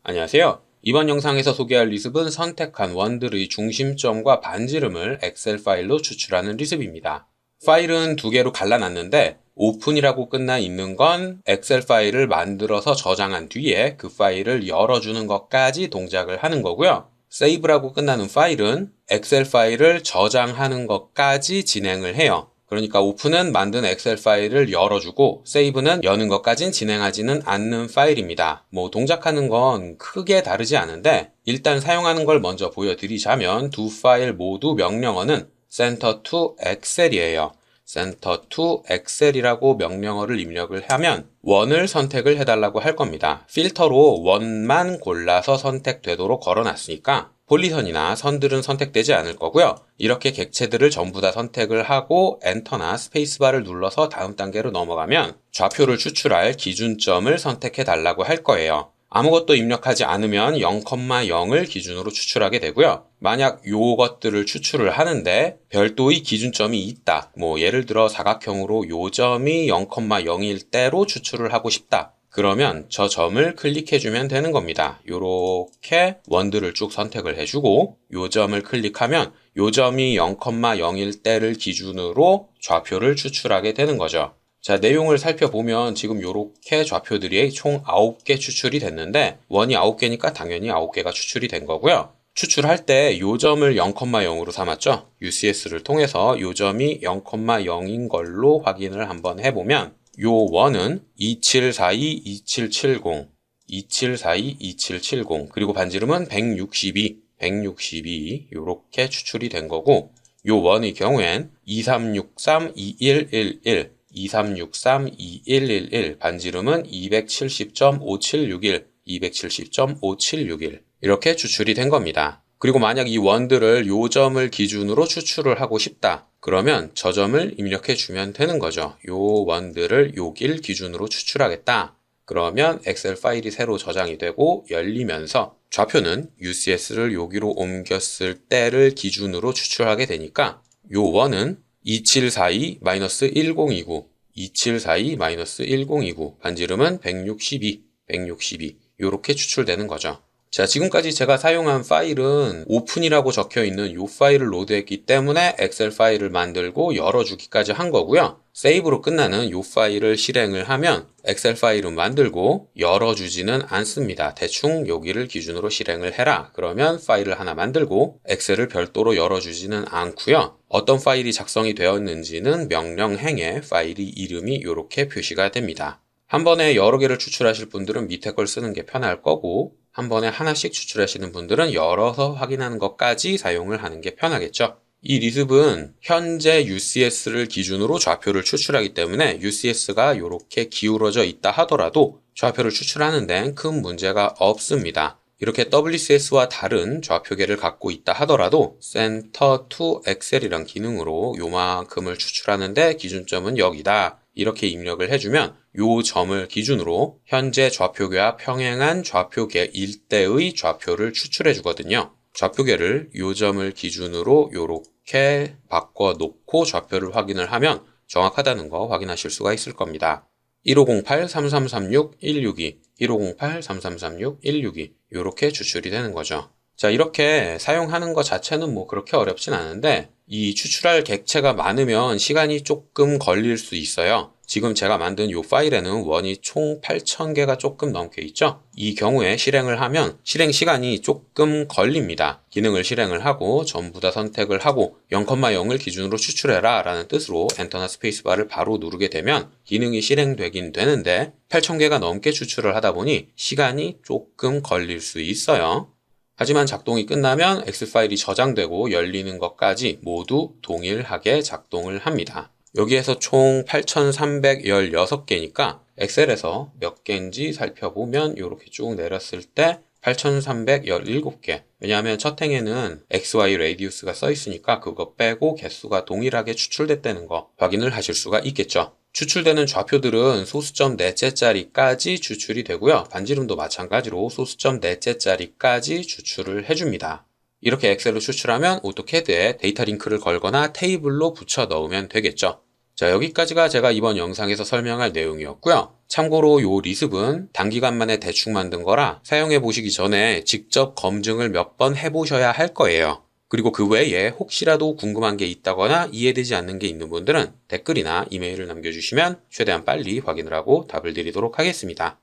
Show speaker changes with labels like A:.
A: 안녕하세요. 이번 영상에서 소개할 리습은 선택한 원들의 중심점과 반지름을 엑셀 파일로 추출하는 리습입니다. 파일은 두 개로 갈라놨는데 오픈이라고 끝나 있는 건 엑셀 파일을 만들어서 저장한 뒤에 그 파일을 열어주는 것까지 동작을 하는 거고요. 세이브라고 끝나는 파일은 엑셀 파일을 저장하는 것까지 진행을 해요. 그러니까 오픈은 만든 엑셀 파일을 열어주고 세이브는 여는 것까진 진행하지는 않는 파일입니다. 동작하는 건 크게 다르지 않은데 일단 사용하는 걸 먼저 보여드리자면 두 파일 모두 명령어는 center to excel이에요. center to excel이라고 명령어를 입력을 하면 원을 선택을 해달라고 할 겁니다. 필터로 원만 골라서 선택되도록 걸어놨으니까 폴리선이나 선들은 선택되지 않을 거고요. 이렇게 객체들을 전부 다 선택을 하고 엔터나 스페이스바를 눌러서 다음 단계로 넘어가면 좌표를 추출할 기준점을 선택해 달라고 할 거예요. 아무것도 입력하지 않으면 0,0을 기준으로 추출하게 되고요. 만약 요것들을 추출을 하는데 별도의 기준점이 있다. 예를 들어 사각형으로 요 점이 0,0일 때로 추출을 하고 싶다. 그러면 저 점을 클릭해주면 되는 겁니다. 요렇게 원들을 쭉 선택을 해주고 요 점을 클릭하면 요 점이 0,0일 때를 기준으로 좌표를 추출하게 되는 거죠. 자, 내용을 살펴보면 지금 요렇게 좌표들이 총 9개 추출이 됐는데 원이 9개니까 당연히 9개가 추출이 된 거고요. 추출할 때 요 점을 0,0으로 삼았죠. UCS를 통해서 요 점이 0,0인 걸로 확인을 한번 해보면 요 원은 2742, 2770, 2742, 2770 그리고 반지름은 162 요렇게 추출이 된 거고 요 원의 경우엔 2363, 2111 2363, 2111 반지름은 270.5761 270.5761 이렇게 추출이 된 겁니다. 그리고 만약 이 원들을 요 점을 기준으로 추출을 하고 싶다. 그러면 저 점을 입력해 주면 되는 거죠. 요 원들을 요길 기준으로 추출하겠다. 그러면 엑셀 파일이 새로 저장이 되고 열리면서 좌표는 UCS를 여기로 옮겼을 때를 기준으로 추출하게 되니까 요 원은 2742-1029 2742-1029 반지름은 162 요렇게 추출되는 거죠. 자, 지금까지 제가 사용한 파일은 오픈이라고 적혀있는 이 파일을 로드했기 때문에 엑셀 파일을 만들고 열어주기까지 한 거고요. 세이브로 끝나는 이 파일을 실행을 하면 엑셀 파일은 만들고 열어주지는 않습니다. 대충 여기를 기준으로 실행을 해라. 그러면 파일을 하나 만들고 엑셀을 별도로 열어주지는 않고요. 어떤 파일이 작성이 되었는지는 명령행에 파일의 이름이 이렇게 표시가 됩니다. 한 번에 여러 개를 추출하실 분들은 밑에 걸 쓰는 게 편할 거고 한 번에 하나씩 추출하시는 분들은 열어서 확인하는 것까지 사용을 하는 게 편하겠죠. 이 리습은 현재 UCS를 기준으로 좌표를 추출하기 때문에 UCS가 이렇게 기울어져 있다 하더라도 좌표를 추출하는 데는 큰 문제가 없습니다. 이렇게 WCS와 다른 좌표계를 갖고 있다 하더라도 Center to Excel이란 기능으로 요만큼을 추출하는데 기준점은 여기다. 이렇게 입력을 해주면 요 점을 기준으로 현재 좌표계와 평행한 좌표계 일대의 좌표를 추출해 주거든요. 좌표계를 요 점을 기준으로 요렇게 바꿔 놓고 좌표를 확인을 하면 정확하다는 거 확인하실 수가 있을 겁니다. 1508-3336-162, 1508-3336-162 요렇게 추출이 되는 거죠. 자, 이렇게 사용하는 것 자체는 그렇게 어렵진 않은데 이 추출할 객체가 많으면 시간이 조금 걸릴 수 있어요. 지금 제가 만든 이 파일에는 원이 총 8,000개가 조금 넘게 있죠. 이 경우에 실행을 하면 실행 시간이 조금 걸립니다. 기능을 실행을 하고 전부 다 선택을 하고 0,0을 기준으로 추출해라 라는 뜻으로 엔터나 스페이스바를 바로 누르게 되면 기능이 실행되긴 되는데 8,000개가 넘게 추출을 하다 보니 시간이 조금 걸릴 수 있어요. 하지만 작동이 끝나면 엑셀 파일이 저장되고 열리는 것까지 모두 동일하게 작동을 합니다. 여기에서 총 8,316개니까 엑셀에서 몇 개인지 살펴보면 이렇게 쭉 내렸을 때 8,317개. 왜냐하면 첫 행에는 XY 레디우스가 써 있으니까 그거 빼고 개수가 동일하게 추출됐다는 거 확인을 하실 수가 있겠죠. 추출되는 좌표들은 소수점 넷째짜리까지 추출이 되고요. 반지름도 마찬가지로 소수점 넷째짜리까지 추출을 해줍니다. 이렇게 엑셀로 추출하면 오토캐드에 데이터 링크를 걸거나 테이블로 붙여 넣으면 되겠죠. 자, 여기까지가 제가 이번 영상에서 설명할 내용이었고요. 참고로 요 리습은 단기간 만에 대충 만든 거라 사용해 보시기 전에 직접 검증을 몇 번 해보셔야 할 거예요. 그리고 그 외에 혹시라도 궁금한 게 있다거나 이해되지 않는 게 있는 분들은 댓글이나 이메일을 남겨주시면 최대한 빨리 확인을 하고 답을 드리도록 하겠습니다.